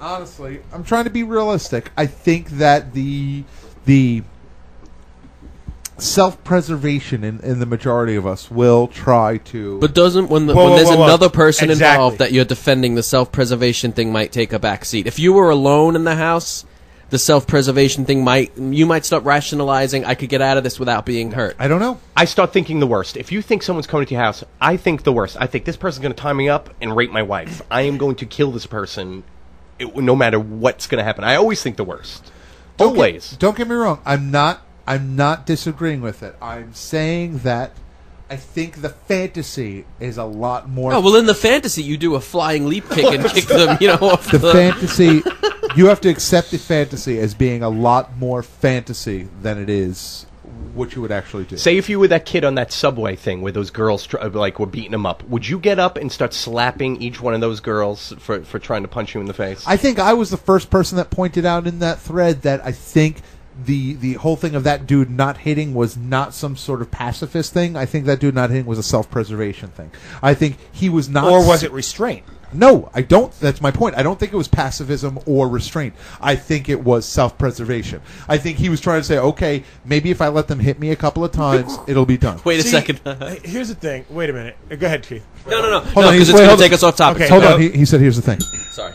Honestly, I'm trying to be realistic. I think that the self-preservation in the majority of us will try to. But doesn't when there's another person involved that you're defending, the self-preservation thing might take a back seat. If you were alone in the house, the self-preservation thing you might start rationalizing. I could get out of this without being hurt. I don't know. I start thinking the worst. If you think someone's coming to your house, I think the worst. I think this person's going to tie me up and rape my wife. I am going to kill this person. No matter what's going to happen, I always think the worst. Don't get me wrong. I'm not disagreeing with it. I'm saying that I think the fantasy is a lot more. Oh well, in the fantasy, you do a flying leap kick and kick them, off the fantasy. You have to accept the fantasy as being a lot more fantasy than it is what you would actually do. Say if you were that kid on that subway thing where those girls were beating him up, would you get up and start slapping each one of those girls for trying to punch you in the face? I think I was the first person that pointed out in that thread that I think the whole thing of that dude not hitting was not some sort of pacifist thing. I think that dude not hitting was a self-preservation thing. I think he was not... Or was it restraint? No, I don't. That's my point. I don't think it was pacifism or restraint. I think it was self-preservation. I think he was trying to say, okay, maybe if I let them hit me a couple of times, it'll be done. Wait a second. Here's the thing. Wait a minute. Go ahead, Keith. No. Hold on, because it's going to take us off topic. Okay, hold on. He said, here's the thing. Sorry.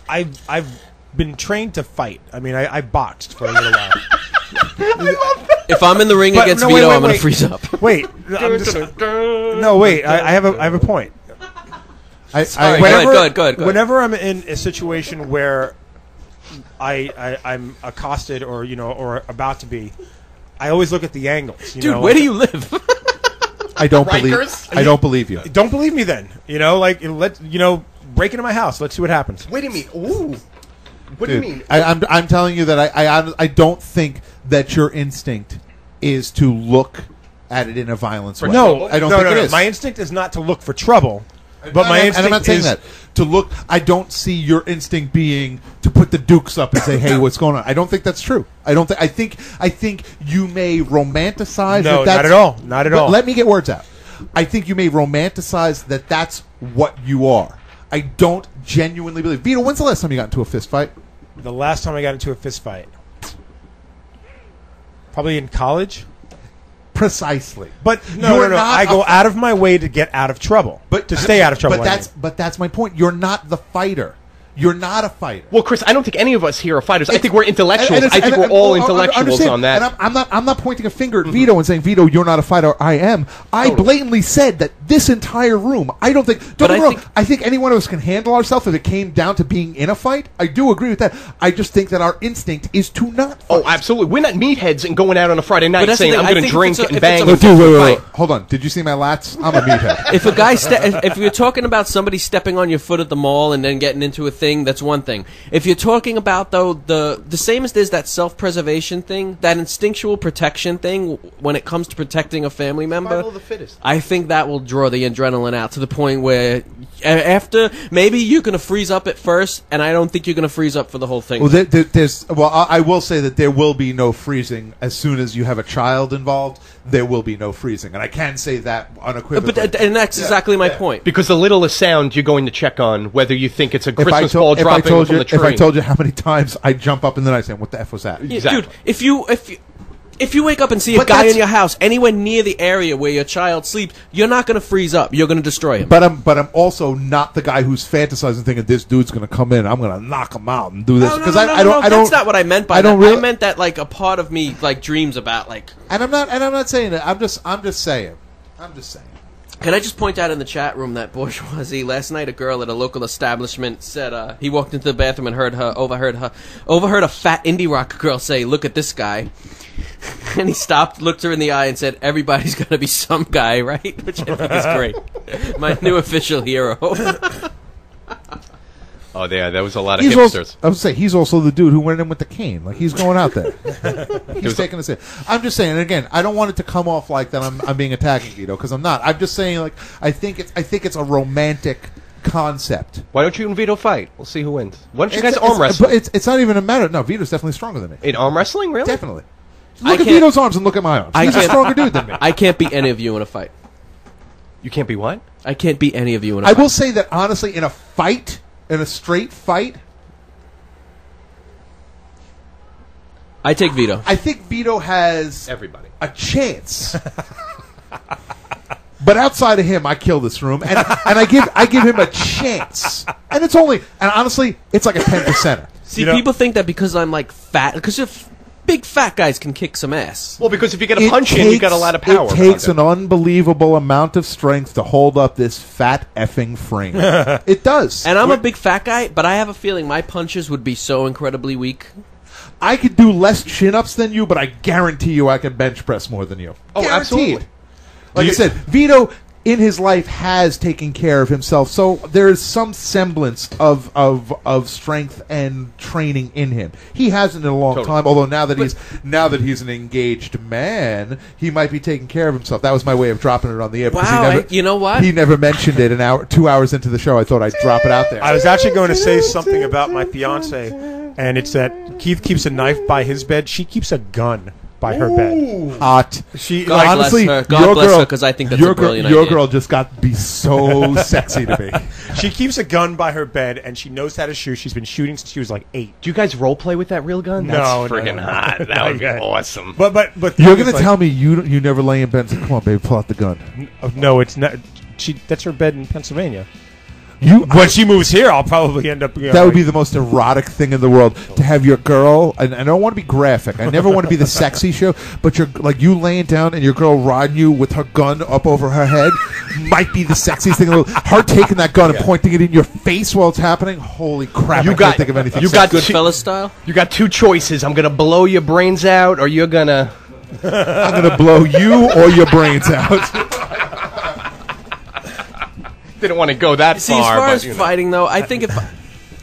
I've been trained to fight. I mean, I boxed for a little while. If I'm in the ring against Vito, I'm going to freeze up. Wait. No, wait. I have a point. Sorry, go ahead. Whenever I'm in a situation where I'm accosted or about to be, I always look at the angles. Dude, where do you live? I don't believe you. Don't believe me then. Break into my house. Let's see what happens. Wait a minute. Ooh. What do you mean? I'm telling you that I don't think that your instinct is to look at it in a violent way. No, I don't think it is. My instinct is not to look for trouble. But my instinct and I'm not saying that. To look, I don't see your instinct being to put the dukes up and say, "Hey, what's going on?" I don't think that's true. I think you may romanticize. No, not at all. Not at all. Let me get words out. I think you may romanticize that that's what you are. I don't genuinely believe. Vito, when's the last time you got into a fist fight? The last time I got into a fist fight, probably in college. Precisely. But no. I go out of my way to get out of trouble. To stay out of trouble. But that's my point. You're not the fighter. You're not a fighter. Well, Chris, I don't think any of us here are fighters. I think we're intellectuals. I think we're all intellectuals on that. And I'm not pointing a finger at Vito and saying, Vito, you're not a fighter. I am. I blatantly said that this entire room, I don't think... Don't get me wrong. I think any one of us can handle ourselves if it came down to being in a fight. I do agree with that. I just think that our instinct is to not fight. Oh, absolutely. We're not meatheads and going out on a Friday night saying, I'm going to drink and bang. Wait. Hold on. Did you see my lats? I'm a meathead. If a guy... if you're talking about somebody stepping on your foot at the mall and then getting into a thing, that's one thing. If you're talking about, though, the same as there's that self-preservation thing, that instinctual protection thing when it comes to protecting a family member, survival of the fittest. I think that will draw the adrenaline out to the point where after, maybe you're going to freeze up at first, and I don't think you're going to freeze up for the whole thing. Well, I will say that there will be no freezing as soon as you have a child involved. There will be no freezing, and I can say that unequivocally. And that's exactly my point. Because the littlest sound you're going to check on whether you think it's a Christmas ball dropping from the tree. If I told you how many times I jump up in the night saying, "What the F was that?" Yeah, exactly. Dude, if you wake up and see a guy in your house anywhere near the area where your child sleeps, you're not going to freeze up. You're going to destroy him. But I'm also not the guy who's fantasizing, thinking this dude's going to come in. I'm going to knock him out and do this because I don't. That's not what I meant by that. I meant that like a part of me like dreams about like. And I'm not saying that. I'm just saying. Can I just point out in the chat room that bourgeoisie last night a girl at a local establishment said he walked into the bathroom and overheard a fat indie rock girl say, "Look at this guy." And he stopped, looked her in the eye, and said, "Everybody's got to be some guy, right?" Which I think is great. My new official hero. Oh, yeah, there was a lot of hipsters. I would say he's also the dude who went in with the cane. Like he's going out there. He's taking a sit. I'm just saying, and again, I don't want it to come off like that I'm being attacking Vito because I'm not. I'm just saying, like I think it's a romantic concept. Why don't you and Vito fight? We'll see who wins. Why don't you guys arm wrestle? It's not even a matter. No, Vito's definitely stronger than me. In arm wrestling, really? Definitely. Look at Vito's arms and look at my arms. He's a stronger dude than me. I can't beat any of you in a fight. You can't be what? I can't beat any of you in a fight. I will say that honestly, in a fight. in a straight fight, I take Vito. I think Vito has Everybody. a chance. But outside of him, I kill this room, and I give him a chance. And it's only, and honestly, it's like a 10%er. See, people think that because I'm like fat, because if big fat guys can kick some ass. Well, because if you get a punch in, you got a lot of power. It takes an unbelievable amount of strength to hold up this fat effing frame. It does. And I'm a big fat guy, but I have a feeling my punches would be so incredibly weak. I could do less chin-ups than you, but I guarantee you I can bench press more than you. Oh, Guaranteed. absolutely. Like I said, Vito in his life has taken care of himself, so there is some semblance of strength and training in him. He hasn't in a long time, although now that he's an engaged man, he might be taking care of himself. That was my way of dropping it on the air. Wow, you know what? He never mentioned it 2 hours into the show. I thought I'd drop it out there. I was actually going to say something about my fiance, and it's that Keith keeps a knife by his bed. She keeps a gun by her bed. Hot. She God honestly, bless her. God bless her, because I think that's a brilliant idea. Your girl just got to be so sexy to me. She keeps a gun by her bed, and she knows how to shoot. She's been shooting since she was like 8. Do you guys role play with that real gun? No, That's no, friggin' no. hot. That would be awesome. But You're going to tell me you never lay in bed and say, come on, baby, pull out the gun. No, it's not. That's her bed in Pennsylvania. When she moves here, I'll probably end up. That would be the most erotic thing in the world, to have your girl. And I don't want to be graphic. I never want to be the sexy show, but you laying down and your girl riding you with her gun up over her head might be the sexiest thing in the world. Her taking that gun and pointing it in your face while it's happening. Holy crap! I can't think of anything. You got Goodfellas style. You got two choices. I'm gonna blow your brains out, or you're gonna. I'm gonna blow you or your brains out. Didn't want to go that See, far. as far as but, fighting, though, I think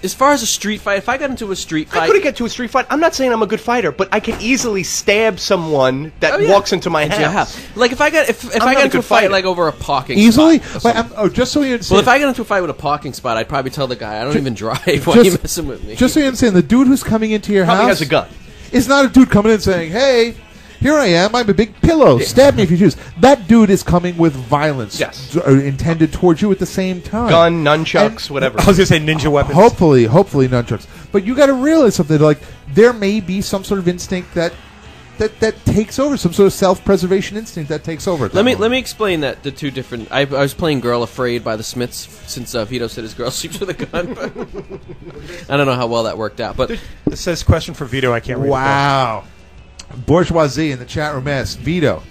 as far as a street fight, if I got into a street fight, I couldn't get to a street fight. I'm not saying I'm a good fighter, but I can easily stab someone that walks into my house. Like if I got into a fight like over a parking easily. spot. Just so you understand. Well, if I got into a fight with a parking spot, I'd probably tell the guy, I don't even drive. Why are you messing with me? Just so you understand, the dude who's coming into your Probably house has a gun. is not a dude coming in saying, "Hey, here I am. I'm a big pillow. Stab me if you choose." That dude is coming with violence, intended towards you at the same time. Gun, nunchucks, whatever. I was going to say ninja weapons. Hopefully nunchucks. But you got to realize something. Like there may be some sort of instinct that takes over, some sort of self-preservation instinct that takes over. Let me explain that the two different. I was playing Girl Afraid by the Smiths since Vito said his girl sleeps with a gun. I don't know how well that worked out, but it says question for Vito. I can't read. Wow. Bourgeoisie in the chat room asks, Vito,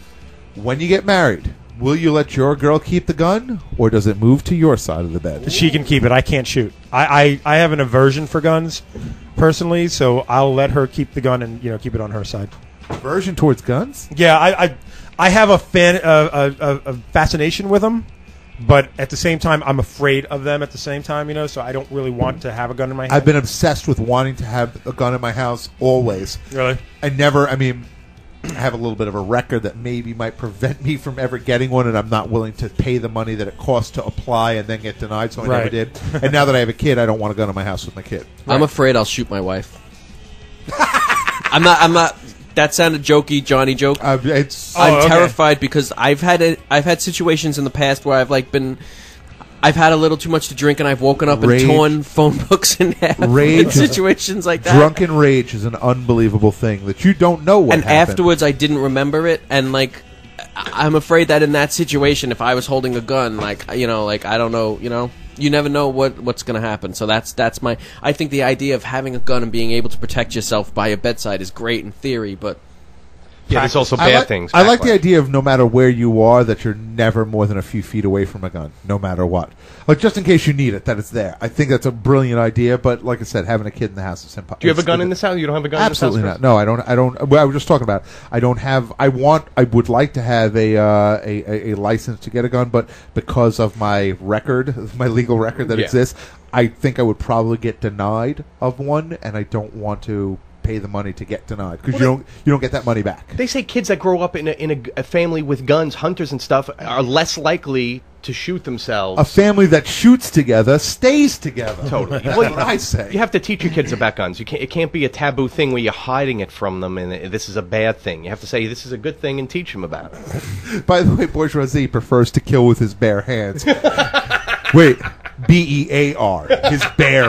when you get married, will you let your girl keep the gun, or does it move to your side of the bed? She can keep it. I can't shoot. I have an aversion for guns, personally, so I'll let her keep the gun and keep it on her side. Aversion towards guns? Yeah, I have a fascination with them, but at the same time, I'm afraid of them at the same time, so I don't really want to have a gun in my hand. I've been obsessed with wanting to have a gun in my house always. Really? I have a little bit of a record that maybe might prevent me from ever getting one, and I'm not willing to pay the money that it costs to apply and then get denied, so I never did. And now that I have a kid, I don't want a gun in my house with my kid. I'm afraid I'll shoot my wife. I'm not. That sounded jokey, Johnny joke. I'm terrified because I've had situations in the past where I've had a little too much to drink and I've woken up and torn phone books in half. In situations like that. Drunken rage is an unbelievable thing that you don't know what happened. And afterwards I didn't remember it, and I'm afraid that in that situation, if I was holding a gun, I don't know, you never know what's going to happen. So that's my. I think the idea of having a gun and being able to protect yourself by your bedside is great in theory, but there's also bad things. I like the idea of no matter where you are, that you're never more than a few feet away from a gun, no matter what. Like just in case you need it, that it's there. I think that's a brilliant idea. But like I said, having a kid in the house is impossible. Do you have a gun in this house? You don't have a gun? Absolutely in this not. house? No, I don't. Well, I was just talking about. I don't have. I would like to have a license to get a gun, but because of my record, my legal record that exists, I think I would probably get denied of one, and I don't want to pay the money to get denied because you don't get that money back. They say kids that grow up in a family with guns, hunters and stuff, are less likely to shoot themselves. A family that shoots together stays together. Totally. That's what I say. You have to teach your kids about guns. It can't be a taboo thing where you're hiding it from them and this is a bad thing. You have to say this is a good thing and teach them about it. By the way, Bourgeoisie prefers to kill with his bare hands. Wait. B-E-A-R. His bear